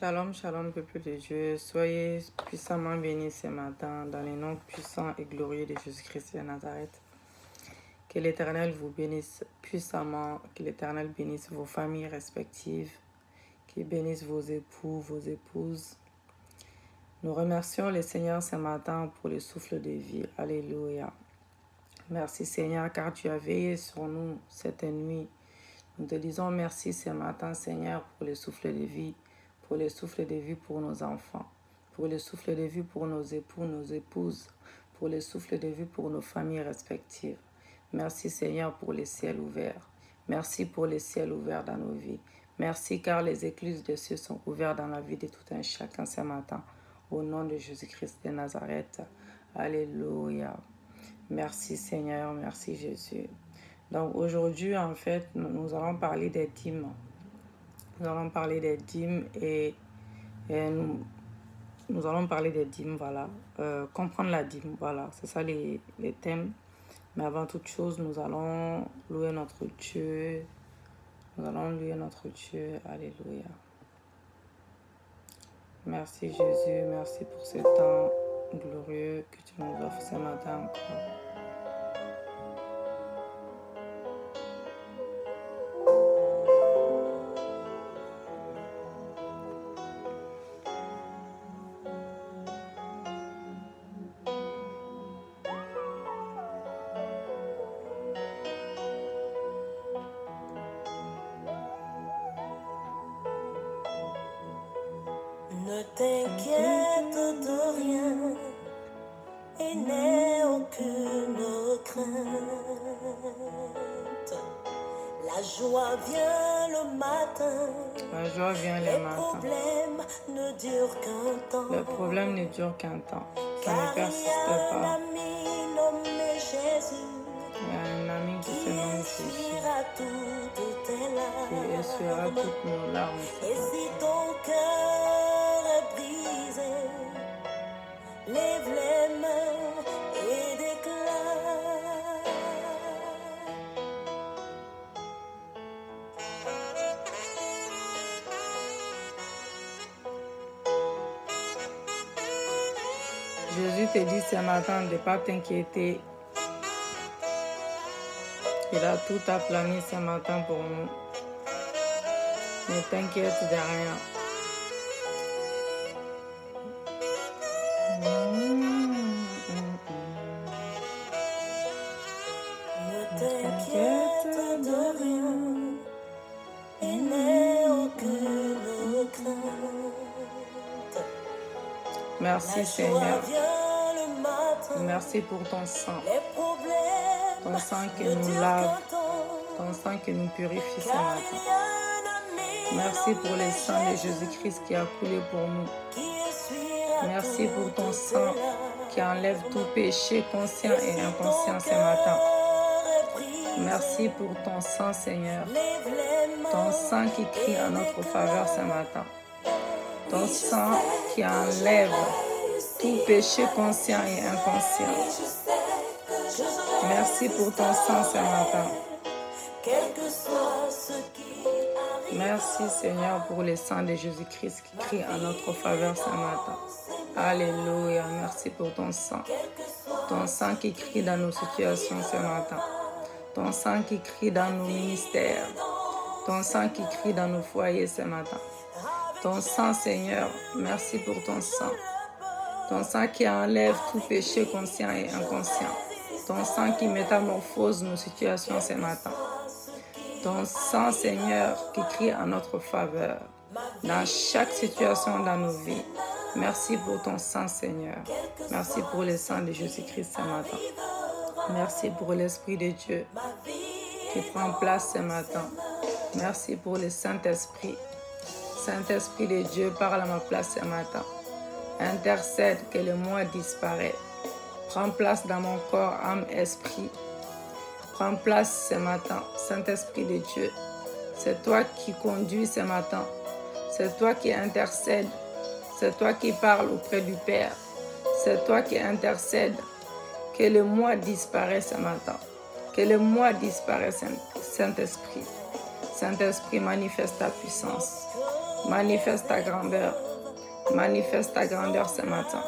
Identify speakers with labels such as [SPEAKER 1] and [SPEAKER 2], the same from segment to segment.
[SPEAKER 1] Shalom, shalom, peuple de Dieu. Soyez puissamment bénis ce matin dans les noms puissants et glorieux de Jésus-Christ de Nazareth. Que l'Éternel vous bénisse puissamment, que l'Éternel bénisse vos familles respectives, qu'il bénisse vos époux, vos épouses. Nous remercions le Seigneur ce matin pour le souffle de vie. Alléluia. Merci Seigneur, car tu as veillé sur nous cette nuit. Nous te disons merci ce matin, Seigneur, pour le souffle de vie, pour le souffle de vie pour nos enfants, pour le souffle de vie pour nos époux, nos épouses, pour le souffle de vie pour nos familles respectives. Merci Seigneur pour les ciels ouverts. Merci pour les ciels ouverts dans nos vies. Merci car les écluses de cieux sont ouvertes dans la vie de tout un chacun ce matin. Au nom de Jésus-Christ de Nazareth. Alléluia. Merci Seigneur, merci Jésus. Donc aujourd'hui, en fait, nous allons parler des dîmes. Nous allons parler des dîmes et nous allons parler des dîmes, voilà. Comprendre la dîme, voilà. C'est ça les thèmes. Mais avant toute chose, nous allons louer notre Dieu. Nous allons louer notre Dieu. Alléluia. Merci Jésus, merci pour ce temps glorieux que tu nous offres ce matin.
[SPEAKER 2] Ne t'inquiète de rien et n'aie aucune crainte. La joie vient le matin.
[SPEAKER 1] La joie vient le matin.
[SPEAKER 2] Les problèmes ne durent qu'un temps.
[SPEAKER 1] Le problème ne dure qu'un temps. Ça ne
[SPEAKER 2] Car
[SPEAKER 1] persiste
[SPEAKER 2] il y a un
[SPEAKER 1] pas.
[SPEAKER 2] ami nommé Jésus
[SPEAKER 1] Il y a un ami qui se
[SPEAKER 2] qui
[SPEAKER 1] nomme Jésus.
[SPEAKER 2] essuiera toutes tes
[SPEAKER 1] Qui essuiera
[SPEAKER 2] larmes.
[SPEAKER 1] toutes nos larmes.
[SPEAKER 2] Et si ton cœur est brisé, lève les mains et déclare.
[SPEAKER 1] Jésus te dit ce matin de ne pas t'inquiéter. Il a tout aplani ce matin pour nous. Ne t'inquiète de rien.
[SPEAKER 2] Ne t'inquiète de rien et n'aie aucune crainte.
[SPEAKER 1] Merci
[SPEAKER 2] La joie
[SPEAKER 1] Seigneur.
[SPEAKER 2] vient le matin.
[SPEAKER 1] Merci pour ton sang.
[SPEAKER 2] Les problèmes
[SPEAKER 1] Ton sang qui
[SPEAKER 2] ne
[SPEAKER 1] nous
[SPEAKER 2] durent
[SPEAKER 1] lave.
[SPEAKER 2] qu'un temps.
[SPEAKER 1] Ton sang qui nous purifie ce
[SPEAKER 2] Car
[SPEAKER 1] matin.
[SPEAKER 2] il y a un ami
[SPEAKER 1] Merci pour
[SPEAKER 2] nommé
[SPEAKER 1] le sang de
[SPEAKER 2] Jésus
[SPEAKER 1] Jésus-Christ qui a coulé pour nous.
[SPEAKER 2] qui essuiera
[SPEAKER 1] Merci pour ton
[SPEAKER 2] toutes
[SPEAKER 1] sang
[SPEAKER 2] tes larmes.
[SPEAKER 1] qui enlève tout péché conscient
[SPEAKER 2] Et
[SPEAKER 1] et
[SPEAKER 2] si
[SPEAKER 1] inconscient
[SPEAKER 2] ton
[SPEAKER 1] ce matin.
[SPEAKER 2] cœur est brisé,
[SPEAKER 1] Merci pour ton sang, Seigneur.
[SPEAKER 2] lève les mains.
[SPEAKER 1] Ton sang qui crie en notre faveur ce matin. Ton sang qui enlève tout péché conscient et inconscient. Merci pour ton sang ce matin.
[SPEAKER 2] Quel que soit ce qui arrive.
[SPEAKER 1] Merci Seigneur pour le sang de Jésus-Christ qui crie en notre faveur ce matin. Alléluia. Merci pour ton sang. Ton sang qui crie dans nos situations ce matin. Ton sang qui crie dans nos ministères. Ton sang qui crie dans nos foyers ce matin. Ton sang, Seigneur, merci pour ton sang. Ton sang qui enlève tout péché conscient et inconscient. Ton sang qui métamorphose nos situations ce matin. Ton sang, Seigneur, qui crie en notre faveur dans chaque situation dans nos vies. Merci pour ton sang, Seigneur. Merci pour le sang de Jésus-Christ ce matin. Merci pour l'Esprit de Dieu qui prend place ce matin. Merci pour le Saint-Esprit. Saint-Esprit de Dieu, parle à ma place ce matin. Intercède que le moi disparaît. Prends place dans mon corps, âme, esprit. Prends place ce matin, Saint-Esprit de Dieu. C'est toi qui conduis ce matin. C'est toi qui intercède. C'est toi qui parles auprès du Père. C'est toi qui intercède. Que le moi disparaisse ce matin. Que le moi disparaisse, Saint-Esprit. Saint-Esprit, manifeste ta puissance. Manifeste ta grandeur. Manifeste ta grandeur ce matin.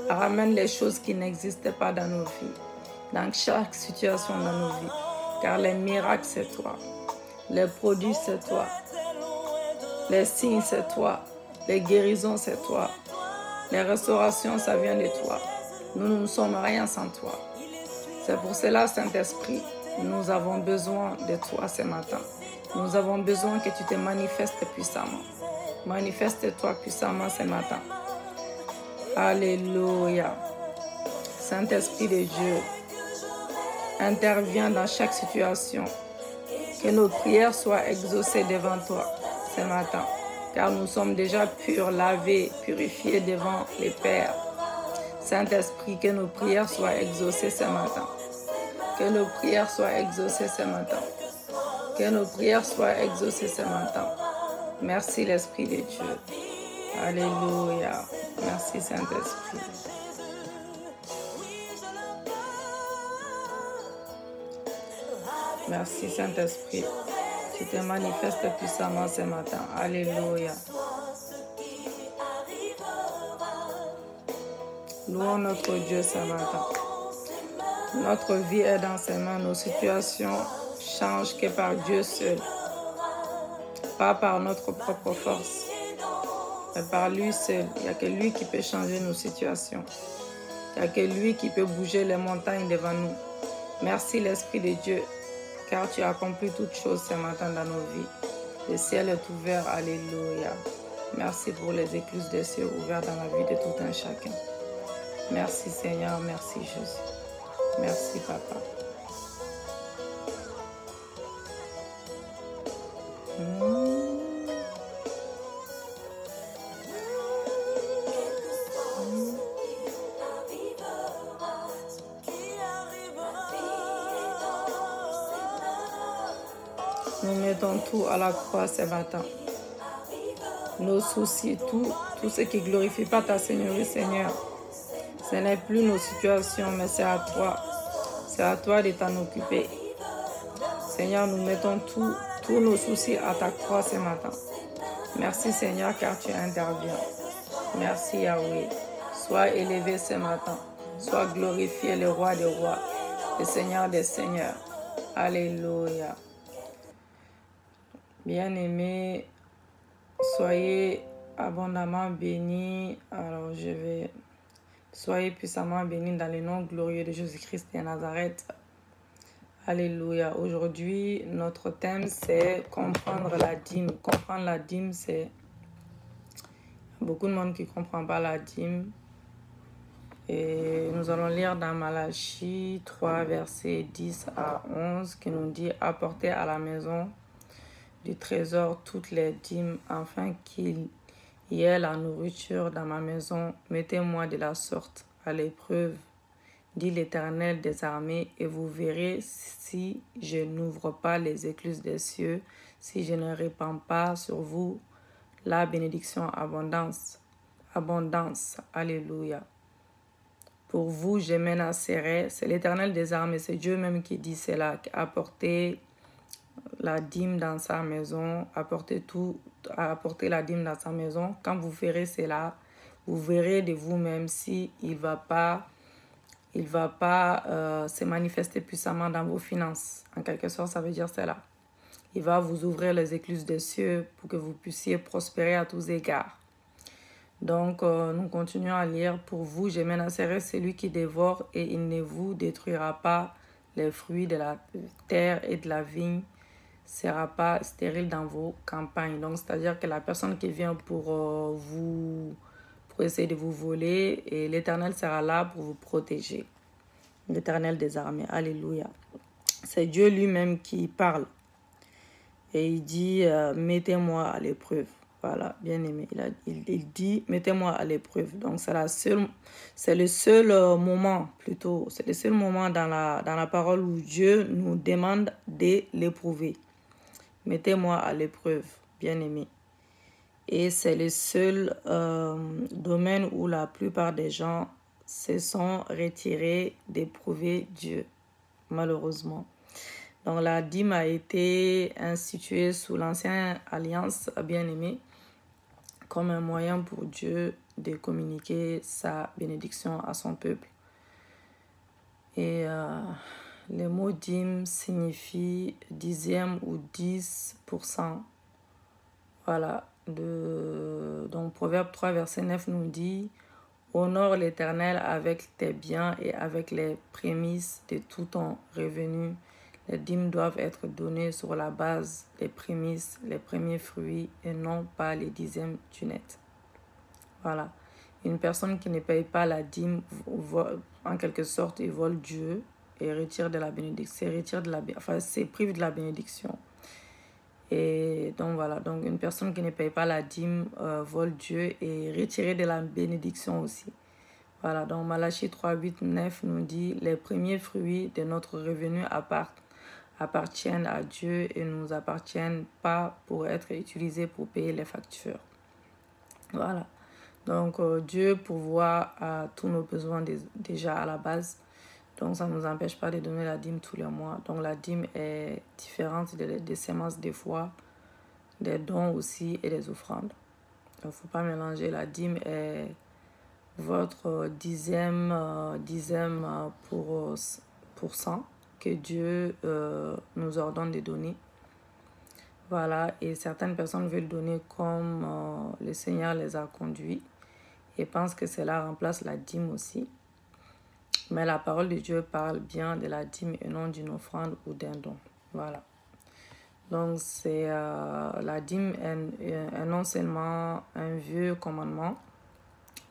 [SPEAKER 1] Ramène les choses qui n'existaient pas dans nos vies, dans chaque situation dans nos vies. Car les miracles, c'est toi. Les produits, c'est toi. Les signes, c'est toi. Les guérisons, c'est toi. Les restaurations, ça vient de toi. Nous ne sommes rien sans toi. C'est pour cela, Saint-Esprit, nous avons besoin de toi ce matin. Nous avons besoin que tu te manifestes puissamment. Manifeste-toi puissamment ce matin. Alléluia. Saint-Esprit de Dieu, interviens dans chaque situation. Que nos prières soient exaucées devant toi ce matin. Car nous sommes déjà purs, lavés, purifiés devant les Pères. Saint-Esprit, que nos prières soient exaucées ce matin. Que nos prières soient exaucées ce matin. Que nos prières soient exaucées ce matin. Merci l'Esprit de Dieu. Alléluia. Merci Saint-Esprit. Merci Saint-Esprit. Tu te manifestes puissamment ce matin. Alléluia. Louons notre Dieu ce matin. Notre vie est dans ses mains. Nos situations changent que par Dieu seul. Pas par notre propre force, mais par lui seul. Il n'y a que lui qui peut changer nos situations. Il n'y a que lui qui peut bouger les montagnes devant nous. Merci l'Esprit de Dieu, car tu as accompli toutes choses ce matin dans nos vies. Le ciel est ouvert, alléluia. Merci pour les écluses des cieux ouvertes dans la vie de tout un chacun. Merci Seigneur, merci Jésus. Merci Papa. Nous mettons tout à la croix ce matin. Nos soucis, tout ce qui ne glorifie pas ta Seigneurie, Seigneur. Ce n'est plus nos situations, mais c'est à toi. C'est à toi de t'en occuper. Seigneur, nous mettons tous nos soucis à ta croix ce matin. Merci Seigneur, car tu interviens. Merci Yahweh. Sois élevé ce matin. Sois glorifié le roi des rois, le Seigneur des seigneurs. Alléluia. Bien-aimés, soyez abondamment bénis. Alors soyez puissamment bénis dans le nom glorieux de Jésus-Christ de Nazareth. Alléluia. Aujourd'hui, notre thème, c'est comprendre la dîme. Comprendre la dîme, c'est beaucoup de monde qui ne comprend pas la dîme. Et nous allons lire dans Malachie 3, versets 10 à 11, qui nous dit « Apportez à la maison du trésor toutes les dîmes, afin qu'il y ait la nourriture dans ma maison. Mettez-moi de la sorte à l'épreuve, dit l'Éternel des armées, et vous verrez si je n'ouvre pas les écluses des cieux, si je ne répands pas sur vous la bénédiction abondance. Alléluia. Pour vous, je menacerai. » C'est l'Éternel des armées, c'est Dieu même qui dit cela. Apportez la dîme dans sa maison, apportez la dîme dans sa maison. Quand vous ferez cela, vous verrez de vous-même si il va pas se manifester puissamment dans vos finances. En quelque sorte, ça veut dire cela. Il va vous ouvrir les écluses des cieux pour que vous puissiez prospérer à tous égards. Donc, nous continuons à lire. Pour vous, je menacerai celui qui dévore et il ne vous détruira pas. Les fruits de la terre et de la vigne sera pas stérile dans vos campagnes. Donc, c'est-à-dire que la personne qui vient pour essayer de vous voler, et l'Éternel sera là pour vous protéger. L'Éternel des armées. Alléluia. C'est Dieu lui-même qui parle. Et il dit, mettez-moi à l'épreuve. Voilà, bien aimé. Il dit, mettez-moi à l'épreuve. Donc, c'est le seul moment, plutôt. C'est le seul moment dans la parole où Dieu nous demande de l'éprouver. Mettez-moi à l'épreuve, bien aimé. Et c'est le seul domaine où la plupart des gens se sont retirés d'éprouver Dieu, malheureusement. Donc la dîme a été instituée sous l'ancienne alliance, bien aimée. comme un moyen pour Dieu de communiquer sa bénédiction à son peuple. Et le mot dîme signifie dixième ou 10%. Voilà. Donc Proverbe 3, verset 9 nous dit: honore l'Éternel avec tes biens et avec les prémices de tout ton revenu. Les dîmes doivent être données sur la base des prémices, les premiers fruits et non pas les dixièmes du net. Voilà. Une personne qui ne paye pas la dîme, en quelque sorte, il vole Dieu et retire de la bénédiction, c'est prive de la bénédiction. Et donc voilà, donc une personne qui ne paye pas la dîme vole Dieu et retire de la bénédiction aussi. Voilà, donc Malachie 3, 8, 9 nous dit: les premiers fruits de notre revenu appartiennent à Dieu et ne nous appartiennent pas pour être utilisés pour payer les factures. Voilà. Donc, Dieu pourvoit à tous nos besoins déjà à la base. Donc, ça ne nous empêche pas de donner la dîme tous les mois. Donc, la dîme est différente des semences des foi, des dons aussi et des offrandes. Il ne faut pas mélanger. La dîme est votre dixième pour cent que Dieu nous ordonne de donner. Voilà. Et certaines personnes veulent donner comme le Seigneur les a conduits et pense que cela remplace la dîme aussi. Mais la parole de Dieu parle bien de la dîme et non d'une offrande ou d'un don. Voilà. Donc, la dîme est non seulement un vieux commandement,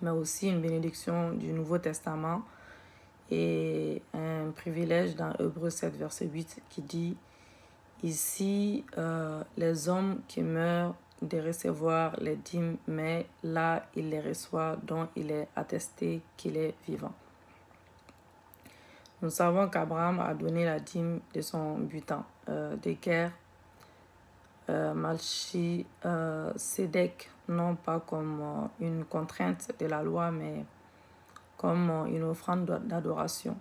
[SPEAKER 1] mais aussi une bénédiction du Nouveau Testament et un privilège dans Hébreux 7, verset 8 qui dit: ici, les hommes qui meurent de recevoir les dîmes, mais là, il les reçoit, dont il est attesté qu'il est vivant. Nous savons qu'Abraham a donné la dîme de son butin de guerre, Melchisédek, non pas comme une contrainte de la loi, mais comme une offrande d'adoration.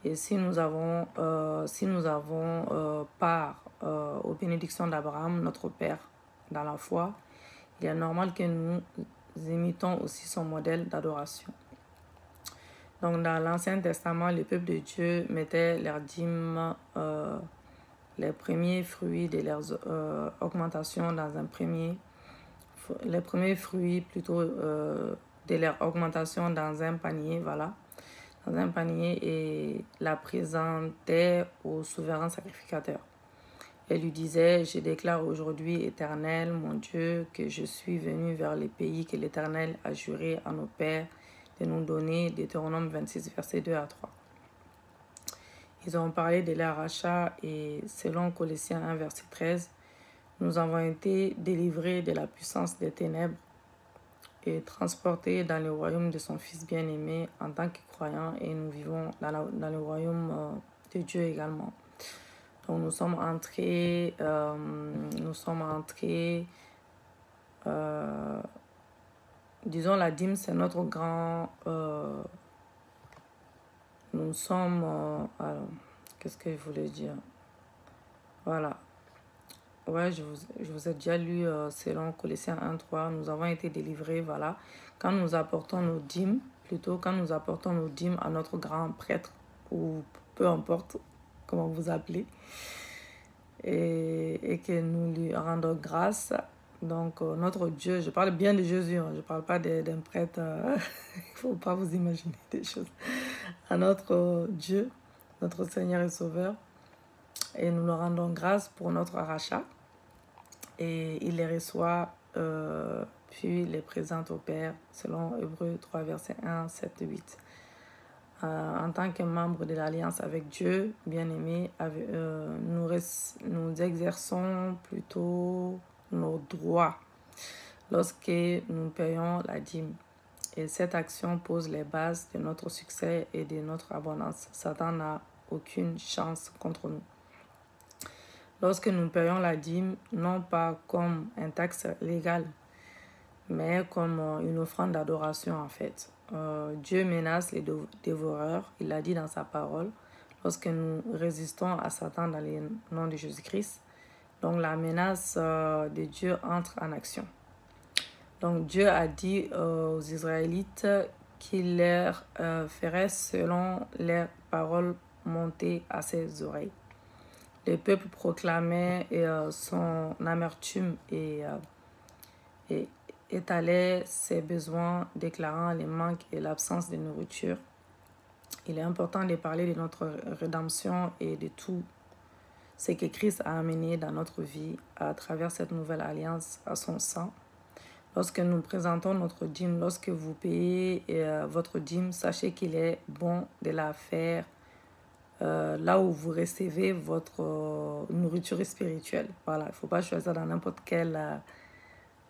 [SPEAKER 1] Et si nous avons part aux bénédictions d'Abraham, notre Père, dans la foi, il est normal que nous imitons aussi son modèle d'adoration. Donc, dans l'Ancien Testament, le peuple de Dieu mettait leurs dîmes, les premiers fruits de leurs augmentations dans un premier... Les premiers fruits plutôt de leur augmentation dans un panier, voilà. Dans un panier et la présentait au souverain sacrificateur. Elle lui disait: je déclare aujourd'hui, Éternel, mon Dieu, que je suis venu vers les pays que l'Éternel a juré à nos pères de nous donner. Deutéronome 26, versets 2 à 3. Ils ont parlé de leur rachat et selon Colossiens 1, verset 13, nous avons été délivrés de la puissance des ténèbres et transportés dans le royaume de son Fils bien-aimé en tant que croyants, et nous vivons dans le royaume de Dieu également. Donc nous sommes entrés, disons la dîme c'est notre grand, nous sommes, alors, qu'est-ce que je voulais dire? Voilà. Ouais, je vous ai déjà lu selon Colossiens 1, 3, nous avons été délivrés, voilà. Quand nous apportons nos dîmes à notre grand prêtre, ou peu importe comment vous appelez, et que nous lui rendons grâce. Donc, notre Dieu, je parle bien de Jésus, je ne parle pas d'un prêtre, il ne faut pas vous imaginer des choses. À notre Dieu, notre Seigneur et Sauveur, et nous leur rendons grâce pour notre rachat. Et il les reçoit, puis les présente au Père, selon Hébreux 3, versets 1, 7, 8. En tant que membre de l'Alliance avec Dieu, bien-aimé, nous exerçons plutôt nos droits lorsque nous payons la dîme. Et cette action pose les bases de notre succès et de notre abondance. Satan n'a aucune chance contre nous. Lorsque nous payons la dîme, non pas comme un taxe légal, mais comme une offrande d'adoration en fait. Dieu menace les dévoreurs, il l'a dit dans sa parole, lorsque nous résistons à Satan dans le nom de Jésus-Christ. Donc la menace de Dieu entre en action. Donc Dieu a dit aux Israélites qu'il leur ferait selon leurs paroles monter à ses oreilles. Le peuple proclamait son amertume et étalait ses besoins, déclarant les manques et l'absence de nourriture. Il est important de parler de notre rédemption et de tout ce que Christ a amené dans notre vie à travers cette nouvelle alliance à son sang. Lorsque nous présentons notre dîme, lorsque vous payez votre dîme, sachez qu'il est bon de la faire là où vous recevez votre nourriture spirituelle. Voilà, il ne faut pas choisir dans n'importe quel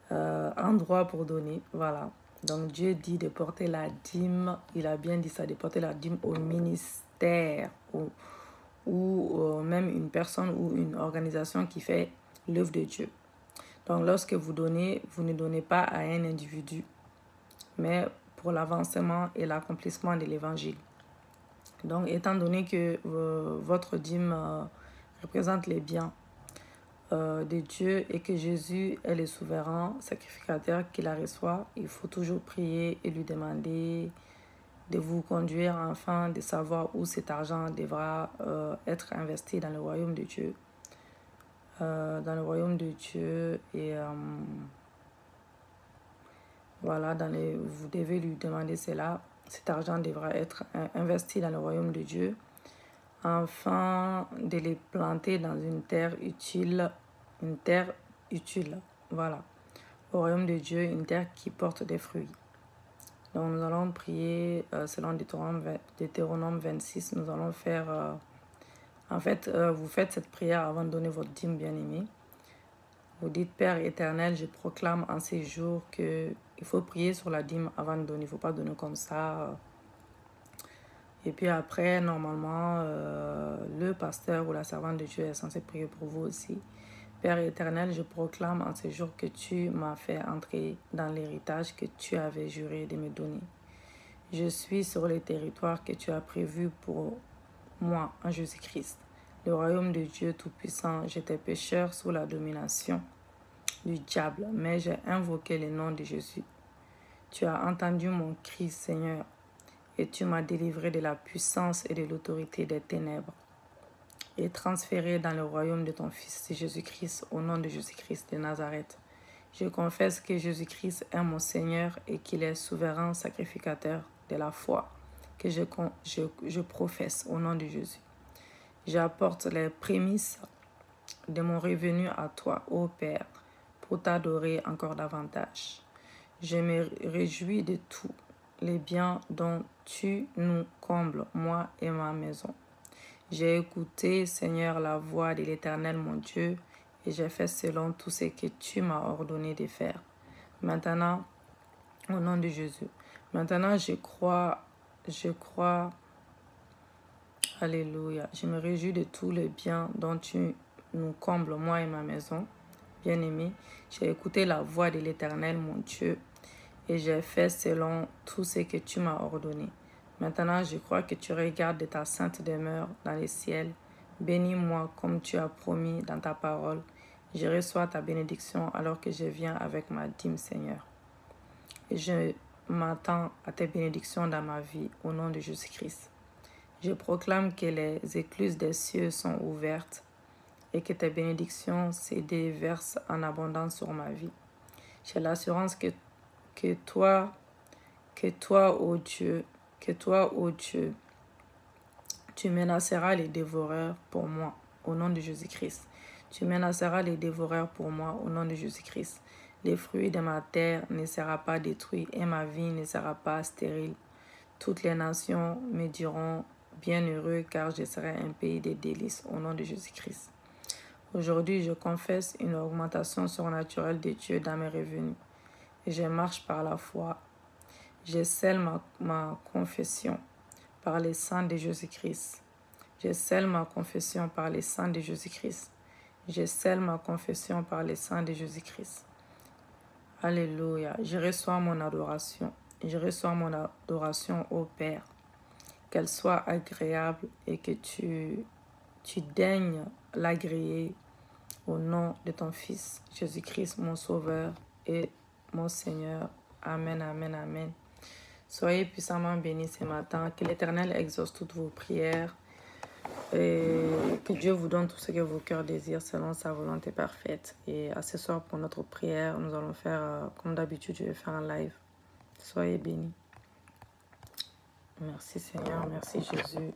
[SPEAKER 1] endroit pour donner. Voilà. Donc Dieu dit de porter la dîme, il a bien dit ça, de porter la dîme au ministère ou même une personne ou une organisation qui fait l'œuvre de Dieu. Donc lorsque vous donnez, vous ne donnez pas à un individu, mais pour l'avancement et l'accomplissement de l'évangile. Donc étant donné que votre dîme représente les biens de Dieu et que Jésus est le souverain sacrificateur qui la reçoit, il faut toujours prier et lui demander de vous conduire afin de savoir où cet argent devra être investi dans le royaume de Dieu. Dans le royaume de Dieu et voilà, vous devez lui demander cela. Cet argent devra être investi dans le royaume de Dieu afin de les planter dans une terre utile, voilà. Au royaume de Dieu, une terre qui porte des fruits. Donc nous allons prier selon Deutéronome 26. Nous allons faire... vous faites cette prière avant de donner votre dîme, bien-aimé. Vous dites, Père éternel, je proclame en ces jours qu'il faut prier sur la dîme avant de donner. Il ne faut pas donner comme ça. Et puis après, normalement, le pasteur ou la servante de Dieu est censé prier pour vous aussi. Père éternel, je proclame en ces jours que tu m'as fait entrer dans l'héritage que tu avais juré de me donner. Je suis sur les territoires que tu as prévus pour moi en Jésus-Christ. Le royaume de Dieu Tout-Puissant, j'étais pécheur sous la domination du diable, mais j'ai invoqué le nom de Jésus. Tu as entendu mon cri, Seigneur, et tu m'as délivré de la puissance et de l'autorité des ténèbres et transféré dans le royaume de ton Fils Jésus-Christ au nom de Jésus-Christ de Nazareth. Je confesse que Jésus-Christ est mon Seigneur et qu'il est souverain sacrificateur de la foi que je professe au nom de Jésus. J'apporte les prémices de mon revenu à toi, ô Père, pour t'adorer encore davantage. Je me réjouis de tous les biens dont tu nous combles, moi et ma maison. J'ai écouté, Seigneur, la voix de l'Éternel, mon Dieu, et j'ai fait selon tout ce que tu m'as ordonné de faire. Maintenant, au nom de Jésus, maintenant je crois, alléluia, je me réjouis de tous les biens dont tu nous combles, moi et ma maison. Bien-aimé, j'ai écouté la voix de l'Éternel, mon Dieu, et j'ai fait selon tout ce que tu m'as ordonné. Maintenant, je crois que tu regardes de ta sainte demeure dans les ciels. Bénis-moi comme tu as promis dans ta parole. Je reçois ta bénédiction alors que je viens avec ma dîme, Seigneur. Et je m'attends à tes bénédictions dans ma vie, au nom de Jésus-Christ. Je proclame que les écluses des cieux sont ouvertes et que tes bénédictions se déversent en abondance sur ma vie. J'ai l'assurance que toi, ô Dieu, tu menaceras les dévoreurs pour moi, au nom de Jésus-Christ. Tu menaceras les dévoreurs pour moi, au nom de Jésus-Christ. Les fruits de ma terre ne seront pas détruits et ma vie ne sera pas stérile. Toutes les nations me diront bienheureux car je serai un pays de délices, au nom de Jésus-Christ. Aujourd'hui, je confesse une augmentation surnaturelle de Dieu dans mes revenus. Et je marche par la foi. Je scelle ma confession par le sang de Jésus-Christ. Je scelle ma confession par le sang de Jésus-Christ. Je scelle ma confession par le sang de Jésus-Christ. Alléluia. Je reçois mon adoration. Je reçois mon adoration au Père. Qu'elle soit agréable et que tu daignes l'agréer au nom de ton Fils, Jésus-Christ, mon Sauveur et mon Seigneur. Amen, amen, amen. Soyez puissamment bénis ce matin. Que l'Éternel exauce toutes vos prières. Et que Dieu vous donne tout ce que vos cœurs désirent selon sa volonté parfaite. Et à ce soir, pour notre prière, nous allons faire, comme d'habitude, je vais faire un live. Soyez bénis. Merci Seigneur, merci Jésus.